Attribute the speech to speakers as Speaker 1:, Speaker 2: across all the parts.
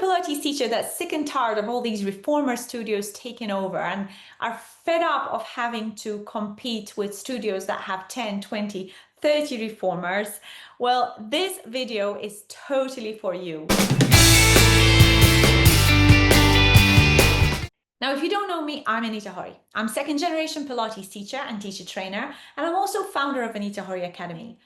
Speaker 1: Pilates teacher that's sick and tired of all these reformer studios taking over and are fed up of having to compete with studios that have 10, 20, 30 reformers? Well, this video is totally for you. Now, if you don't know me, I'm Anita Horry. I'm second generation Pilates teacher and teacher trainer, and I'm also founder of Anita Horry Academy.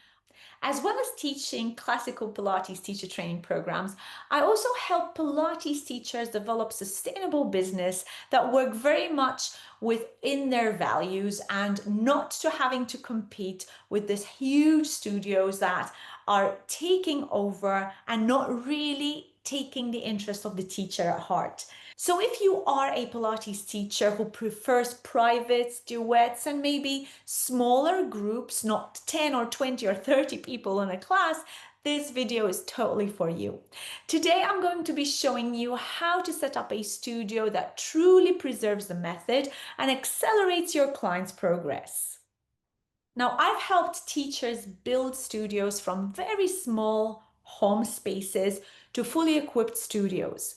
Speaker 1: As well as teaching classical Pilates teacher training programs, I also help Pilates teachers develop sustainable business that work very much within their values and not to having to compete with these huge studios that are taking over and not really taking the interest of the teacher at heart. So if you are a Pilates teacher who prefers privates, duets, and maybe smaller groups, not 10 or 20 or 30 people in a class, this video is totally for you. Today, I'm going to be showing you how to set up a studio that truly preserves the method and accelerates your clients' progress. Now, I've helped teachers build studios from very small home spaces to fully equipped studios.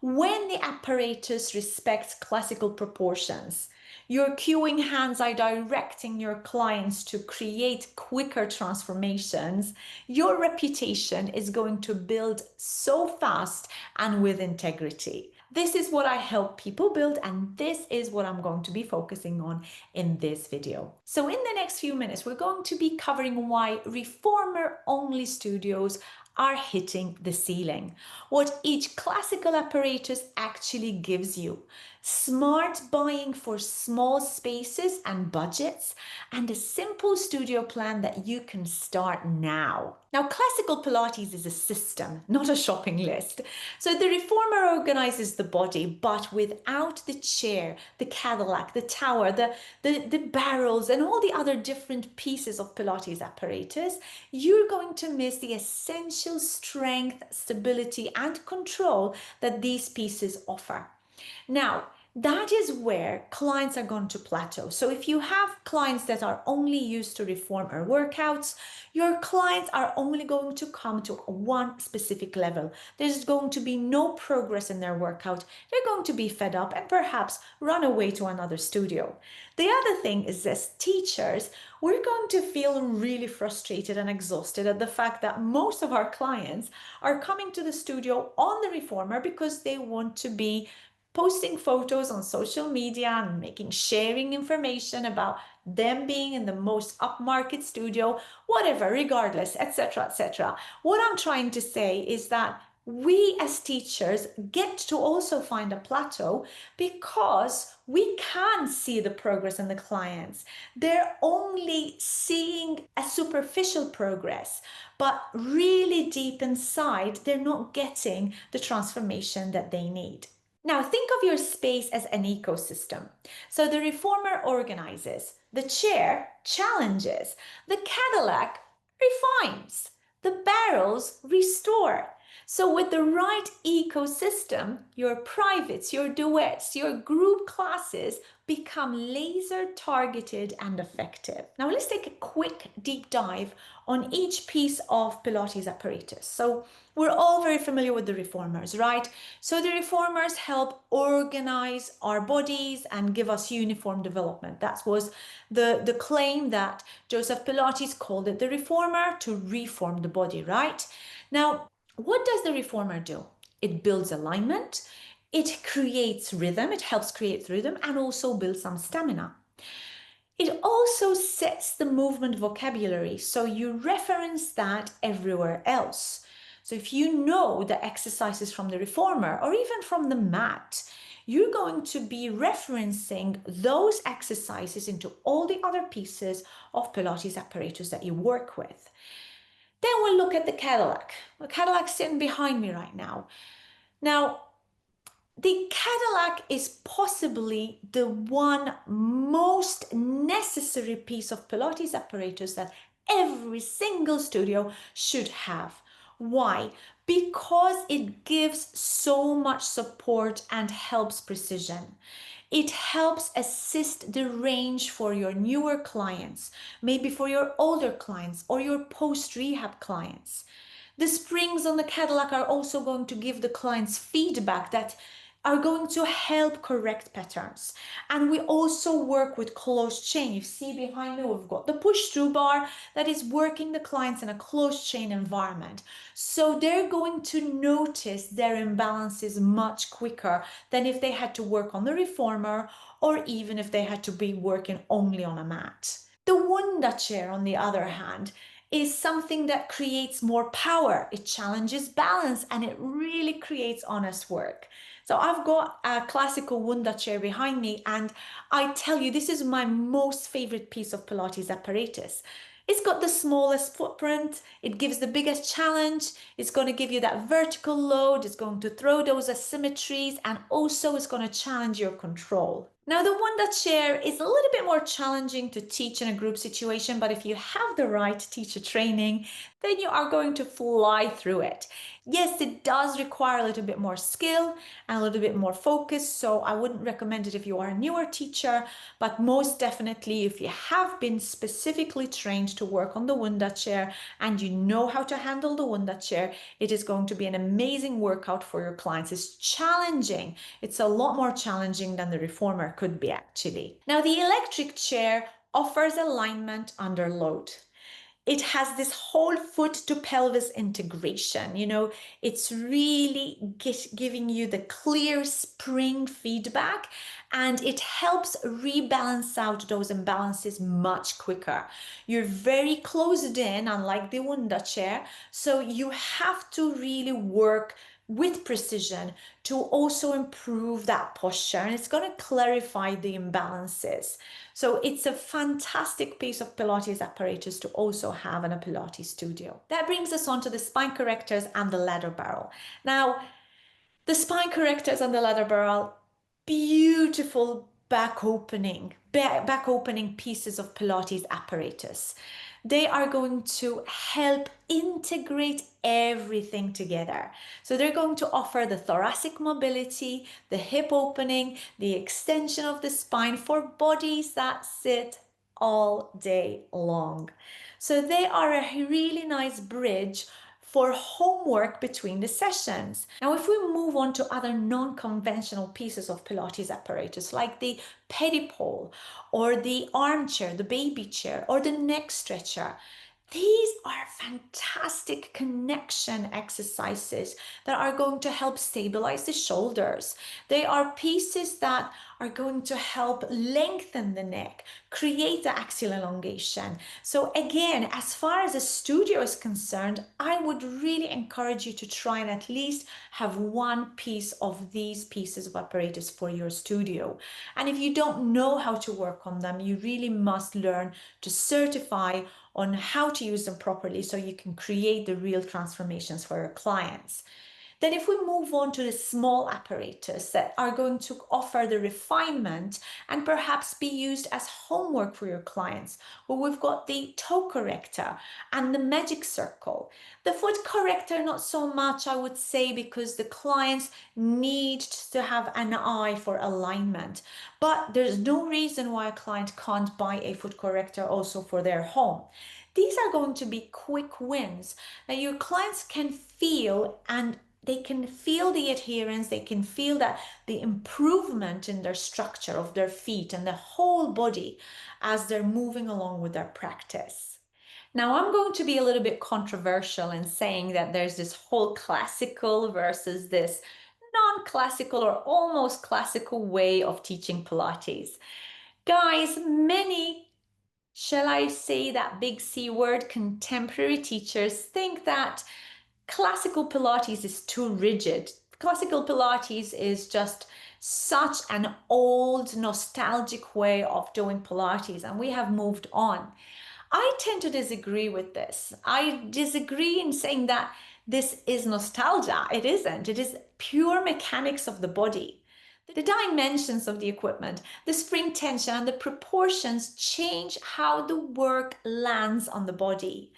Speaker 1: When the apparatus respects classical proportions, your cueing hands are directing your clients to create quicker transformations, your reputation is going to build so fast and with integrity. This is what I help people build, and this is what I'm going to be focusing on in this video. So in the next few minutes, we're going to be covering why reformer-only studios are hitting the ceiling, what each classical apparatus actually gives you, smart buying for small spaces and budgets, and a simple studio plan that you can start now. Now, classical Pilates is a system, not a shopping list. So the reformer organizes the body, but without the chair, the Cadillac, the tower, the barrels, and all the other different pieces of Pilates apparatus, you're going to miss the essential strength, stability, and control that these pieces offer. Now, that is where clients are going to plateau. So if you have clients that are only used to reformer workouts, your clients are only going to come to one specific level. There's going to be no progress in their workout. They're going to be fed up and perhaps run away to another studio. The other thing is, as teachers, we're going to feel really frustrated and exhausted at the fact that most of our clients are coming to the studio on the reformer because they want to be posting photos on social media and sharing information about them being in the most upmarket studio, whatever, regardless, etc., etc. What I'm trying to say is that we as teachers get to also find a plateau because we can see the progress in the clients. They're only seeing a superficial progress, but really deep inside, they're not getting the transformation that they need. Now, think of your space as an ecosystem. So the reformer organizes, the chair challenges, the Cadillac refines, the barrels restore. So with the right ecosystem, your privates, your duets, your group classes become laser targeted and effective. Now let's take a quick deep dive on each piece of Pilates apparatus. So we're all very familiar with the reformers, right? So the reformers help organize our bodies and give us uniform development. That was the claim that Joseph Pilates called it, the reformer, to reform the body, right? Now, what does the reformer do? It builds alignment, it creates rhythm, it helps create rhythm, and also builds some stamina. It also sets the movement vocabulary, so you reference that everywhere else. So if you know the exercises from the reformer or even from the mat, you're going to be referencing those exercises into all the other pieces of Pilates apparatus that you work with. Then we'll look at the Cadillac. The Cadillac's sitting behind me right now. Now, the Cadillac is possibly the one most necessary piece of Pilates apparatus that every single studio should have. Why? Because it gives so much support and helps precision. It helps assist the range for your newer clients, maybe for your older clients or your post-rehab clients. The springs on the Cadillac are also going to give the clients feedback that are going to help correct patterns. And we also work with closed chain. You see behind me, we've got the push-through bar that is working the clients in a closed chain environment. So they're going to notice their imbalances much quicker than if they had to work on the reformer or even if they had to be working only on a mat. The Wunda chair, on the other hand, is something that creates more power. It challenges balance and it really creates honest work. So I've got a classical Wunda chair behind me, and I tell you, this is my most favorite piece of Pilates apparatus. It's got the smallest footprint, it gives the biggest challenge, it's going to give you that vertical load, it's going to throw those asymmetries, and also it's going to challenge your control. Now, the Wunda chair is a little bit more challenging to teach in a group situation, but if you have the right teacher training, then you are going to fly through it. Yes, it does require a little bit more skill and a little bit more focus, so I wouldn't recommend it if you are a newer teacher, but most definitely if you have been specifically trained to work on the Wunda chair and you know how to handle the Wunda chair, it is going to be an amazing workout for your clients. It's challenging. It's a lot more challenging than the reformer could be actually. Now, the electric chair offers alignment under load. It has this whole foot to pelvis integration. It's really giving you the clear spring feedback, and it helps rebalance out those imbalances much quicker. You're very closed in, unlike the Wunda chair, so you have to really work with precision to also improve that posture, and it's going to clarify the imbalances. So it's a fantastic piece of Pilates apparatus to also have in a Pilates studio. That brings us on to the spine correctors and the ladder barrel. Now, the spine correctors and the ladder barrel, beautiful back opening pieces of Pilates apparatus. They are going to help integrate everything together. So they're going to offer the thoracic mobility, the hip opening, the extension of the spine for bodies that sit all day long. So they are a really nice bridge for homework between the sessions. Now, if we move on to other non-conventional pieces of Pilates apparatus, like the pedipole or the armchair, the baby chair, or the neck stretcher, these are fantastic connection exercises that are going to help stabilize the shoulders. They are pieces that are going to help lengthen the neck, create the axial elongation. So again, as far as a studio is concerned, I would really encourage you to try and at least have one piece of these pieces of apparatus for your studio. And if you don't know how to work on them, you really must learn to certify on how to use them properly so you can create the real transformations for your clients. Then if we move on to the small apparatus that are going to offer the refinement and perhaps be used as homework for your clients, well, we've got the toe corrector and the magic circle. The foot corrector, not so much, I would say, because the clients need to have an eye for alignment. But there's no reason why a client can't buy a foot corrector also for their home. These are going to be quick wins that your clients can feel, and they can feel the adherence, they can feel that the improvement in their structure of their feet and the whole body as they're moving along with their practice. Now, I'm going to be a little bit controversial in saying that there's this whole classical versus this non-classical or almost classical way of teaching Pilates. Guys, many, shall I say that big C word, contemporary teachers think that classical Pilates is too rigid. Classical Pilates is just such an old, nostalgic way of doing Pilates, and we have moved on. I tend to disagree with this. I disagree in saying that this is nostalgia. It isn't. It is pure mechanics of the body. The dimensions of the equipment, the spring tension, and the proportions change how the work lands on the body.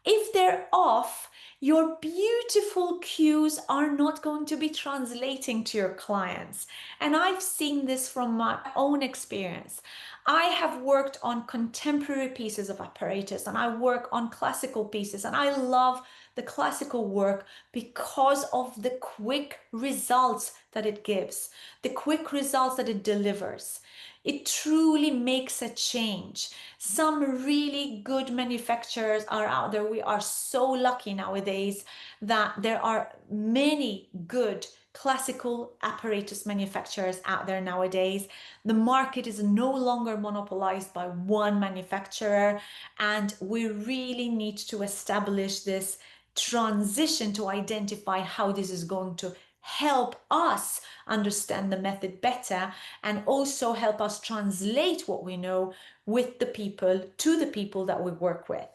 Speaker 1: If they're off, your beautiful cues are not going to be translating to your clients. And I've seen this from my own experience. I have worked on contemporary pieces of apparatus and I work on classical pieces, and I love the classical work because of the quick results that it gives, the quick results that it delivers. It truly makes a change. Some really good manufacturers are out there. We are so lucky nowadays that there are many good classical apparatus manufacturers out there nowadays. The market is no longer monopolized by one manufacturer, and we really need to establish this transition to identify how this is going to help us understand the method better and also help us translate what we know with the people to the people that we work with.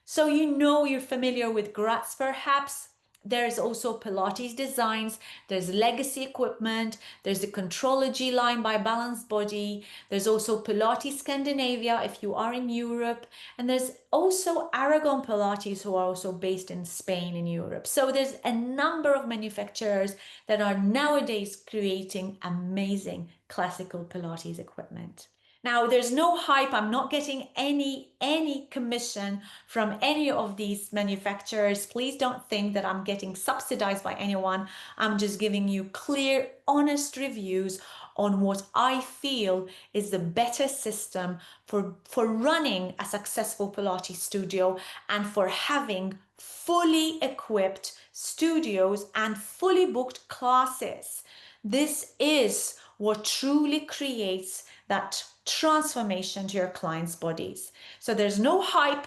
Speaker 1: So you're familiar with Gratz perhaps. There's also Pilates Designs, there's Legacy Equipment, there's the Contrology line by Balance Body, there's also Pilates Scandinavia if you are in Europe, and there's also Aragon Pilates who are also based in Spain in Europe. So there's a number of manufacturers that are nowadays creating amazing classical Pilates equipment. Now, there's no hype. I'm not getting any commission from any of these manufacturers. Please don't think that I'm getting subsidized by anyone. I'm just giving you clear, honest reviews on what I feel is the better system for running a successful Pilates studio and for having fully equipped studios and fully booked classes. This is what truly creates that transformation to your clients' bodies. So there's no hype.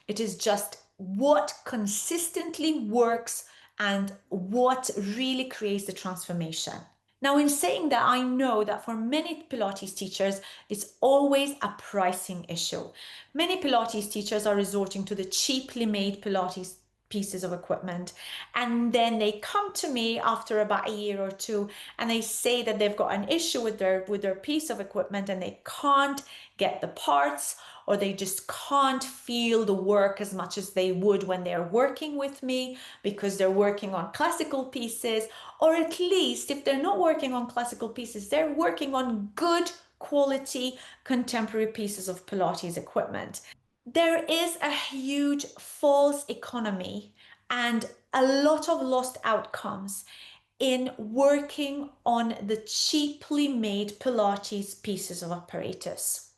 Speaker 1: It is just what consistently works and what really creates the transformation. Now, in saying that, I know that for many Pilates teachers, it's always a pricing issue. Many Pilates teachers are resorting to the cheaply made Pilates pieces of equipment, and then they come to me after about a year or two and they say that they've got an issue with their piece of equipment and they can't get the parts, or they just can't feel the work as much as they would when they're working with me because they're working on classical pieces, or at least if they're not working on classical pieces, they're working on good quality contemporary pieces of Pilates equipment. There is a huge false economy and a lot of lost outcomes in working on the cheaply made Pilates pieces of apparatus.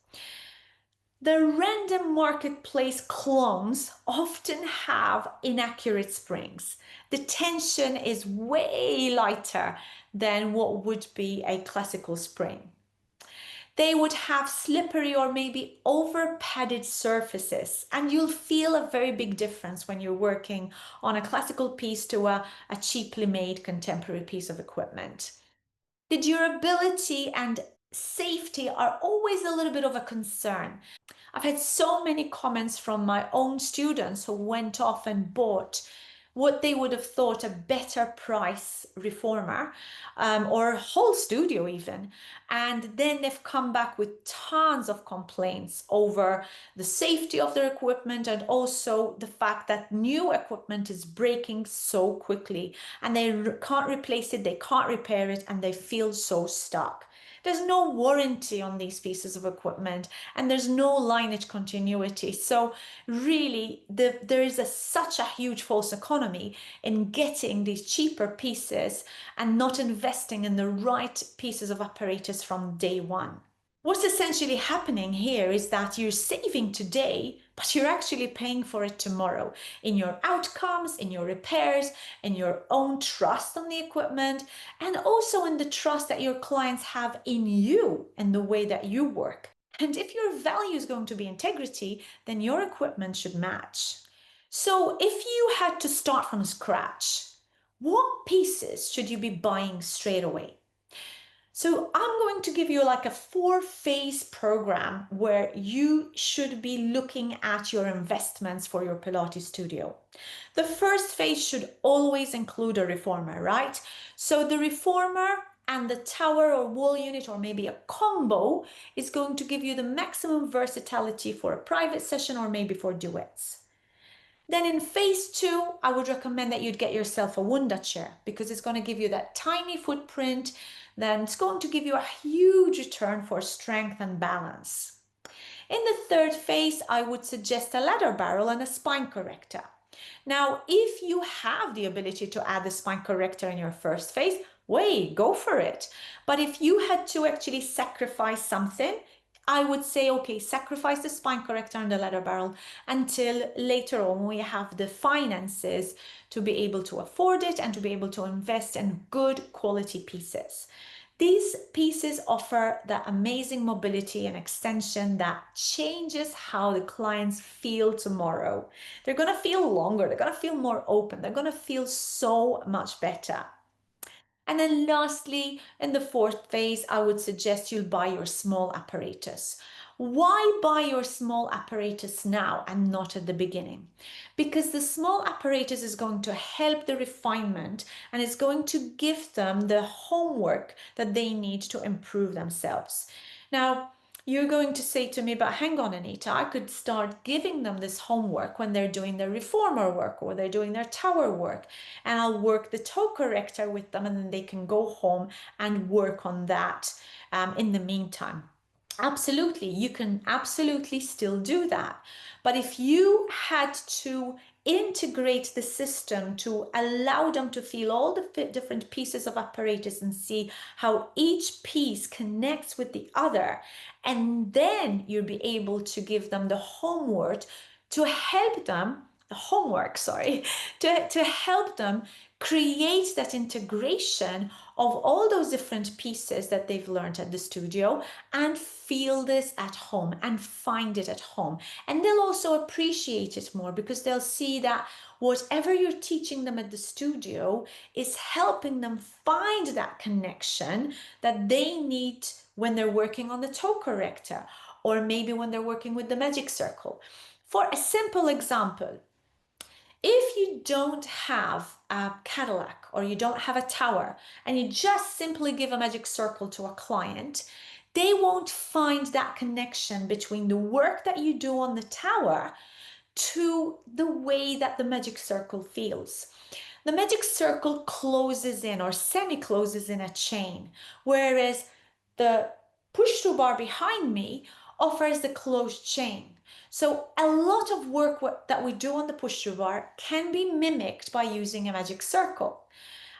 Speaker 1: The random marketplace clones often have inaccurate springs. The tension is way lighter than what would be a classical spring. They would have slippery or maybe over padded surfaces, and you'll feel a very big difference when you're working on a classical piece to a cheaply made contemporary piece of equipment. The durability and safety are always a little bit of a concern. I've had so many comments from my own students who went off and bought what they would have thought a better price reformer or whole studio even, and then they've come back with tons of complaints over the safety of their equipment and also the fact that new equipment is breaking so quickly and they can't replace it, they can't repair it, and they feel so stuck. There's no warranty on these pieces of equipment and there's no lineage continuity. So really, there is such a huge false economy in getting these cheaper pieces and not investing in the right pieces of apparatus from day one. What's essentially happening here is that you're saving today, but you're actually paying for it tomorrow in your outcomes, in your repairs, in your own trust on the equipment, and also in the trust that your clients have in you and the way that you work. And if your value is going to be integrity, then your equipment should match. So if you had to start from scratch, what pieces should you be buying straight away? So I'm going to give you like a 4-phase program where you should be looking at your investments for your Pilates studio. The first phase should always include a reformer, right? So the reformer and the tower or wall unit or maybe a combo is going to give you the maximum versatility for a private session or maybe for duets. Then in phase 2, I would recommend that you'd get yourself a Wunda chair because it's going to give you that tiny footprint. Then it's going to give you a huge return for strength and balance. In the third phase, I would suggest a ladder barrel and a spine corrector. Now, if you have the ability to add the spine corrector in your first phase, go for it. But if you had to actually sacrifice something, I would say, okay, sacrifice the spine corrector and the ladder barrel until later on when we have the finances to be able to afford it and to be able to invest in good quality pieces. These pieces offer that amazing mobility and extension that changes how the clients feel tomorrow. They're going to feel longer, they're going to feel more open, they're going to feel so much better. And then lastly, in the fourth phase, I would suggest you'll buy your small apparatus. Why buy your small apparatus now and not at the beginning? Because the small apparatus is going to help the refinement and it's going to give them the homework that they need to improve themselves. Now, you're going to say to me, but hang on, Anita, I could start giving them this homework when they're doing their reformer work or they're doing their tower work, and I'll work the toe corrector with them, and then they can go home and work on that in the meantime. Absolutely, you can absolutely still do that. But if you had to integrate the system to allow them to feel all the different pieces of apparatus and see how each piece connects with the other, and then you'll be able to give them the homework to help them, to help them create that integration of all those different pieces that they've learned at the studio and feel this at home and find it at home. And they'll also appreciate it more because they'll see that whatever you're teaching them at the studio is helping them find that connection that they need when they're working on the toe corrector or maybe when they're working with the magic circle. For a simple example, if you don't have a Cadillac or you don't have a tower and you just simply give a magic circle to a client, they won't find that connection between the work that you do on the tower to the way that the magic circle feels. The magic circle closes in or semi-closes in a chain, whereas the push-through bar behind me offers the closed chain. So a lot of work that we do on the push-through bar can be mimicked by using a magic circle.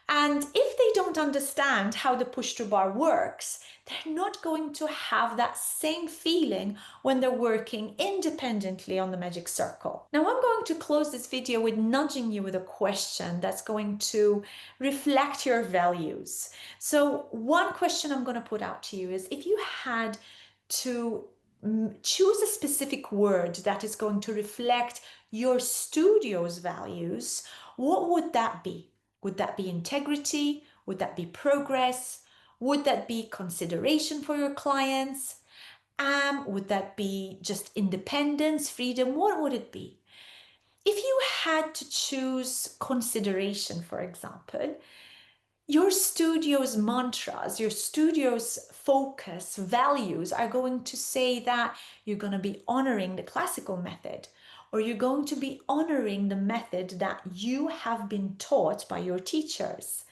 Speaker 1: And if they don't understand how the push-through bar works, they're not going to have that same feeling when they're working independently on the magic circle. Now I'm going to close this video with nudging you with a question that's going to reflect your values. So one question I'm going to put out to you is, if you had to choose a specific word that is going to reflect your studio's values, what would that be? Would that be integrity? Would that be progress? Would that be consideration for your clients? Would that be just independence, freedom? What would it be? If you had to choose consideration, for example, your studio's mantras, your studio's focus, values are going to say that you're going to be honoring the classical method, or you're going to be honoring the method that you have been taught by your teachers.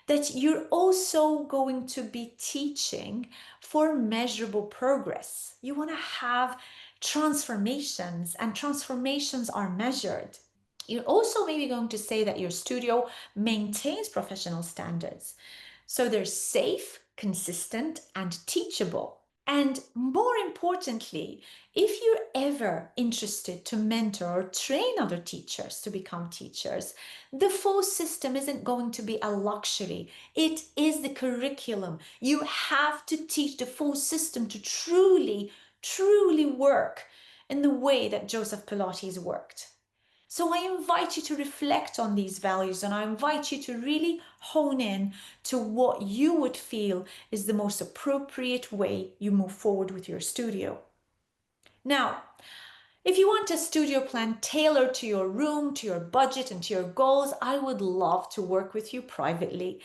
Speaker 1: That you're also going to be teaching for measurable progress. You want to have transformations, and transformations are measured. You're also maybe going to say that your studio maintains professional standards. So they're safe, consistent, and teachable. And more importantly, if you're ever interested to mentor or train other teachers to become teachers, the full system isn't going to be a luxury. It is the curriculum. You have to teach the full system to truly, truly work in the way that Joseph Pilates worked. So I invite you to reflect on these values, and I invite you to really hone in to what you would feel is the most appropriate way you move forward with your studio. Now, if you want a studio plan tailored to your room, to your budget, and to your goals, I would love to work with you privately.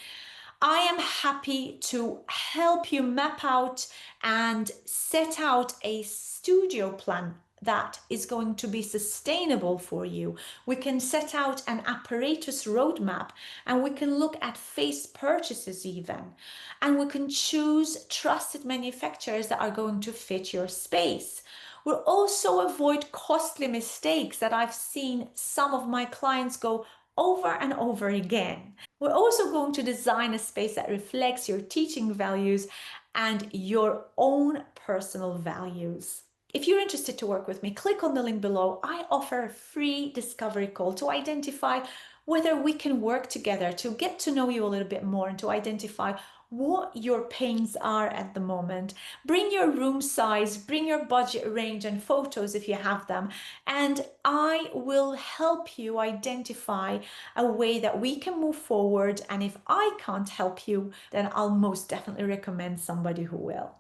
Speaker 1: I am happy to help you map out and set out a studio plan that is going to be sustainable for you. We can set out an apparatus roadmap, and we can look at phase purchases even. And we can choose trusted manufacturers that are going to fit your space. We'll also avoid costly mistakes that I've seen some of my clients go over and over again. We're also going to design a space that reflects your teaching values and your own personal values. If you're interested to work with me, click on the link below. I offer a free discovery call to identify whether we can work together to get to know you a little bit more and to identify what your pains are at the moment. Bring your room size, bring your budget range and photos if you have them, and I will help you identify a way that we can move forward. And if I can't help you, then I'll most definitely recommend somebody who will.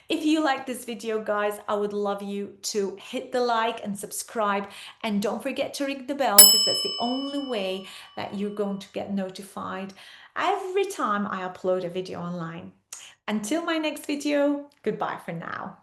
Speaker 1: If you like this video, guys, I would love you to hit the like and subscribe, and don't forget to ring the bell, because that's the only way that you're going to get notified every time I upload a video online. Until my next video, goodbye for now.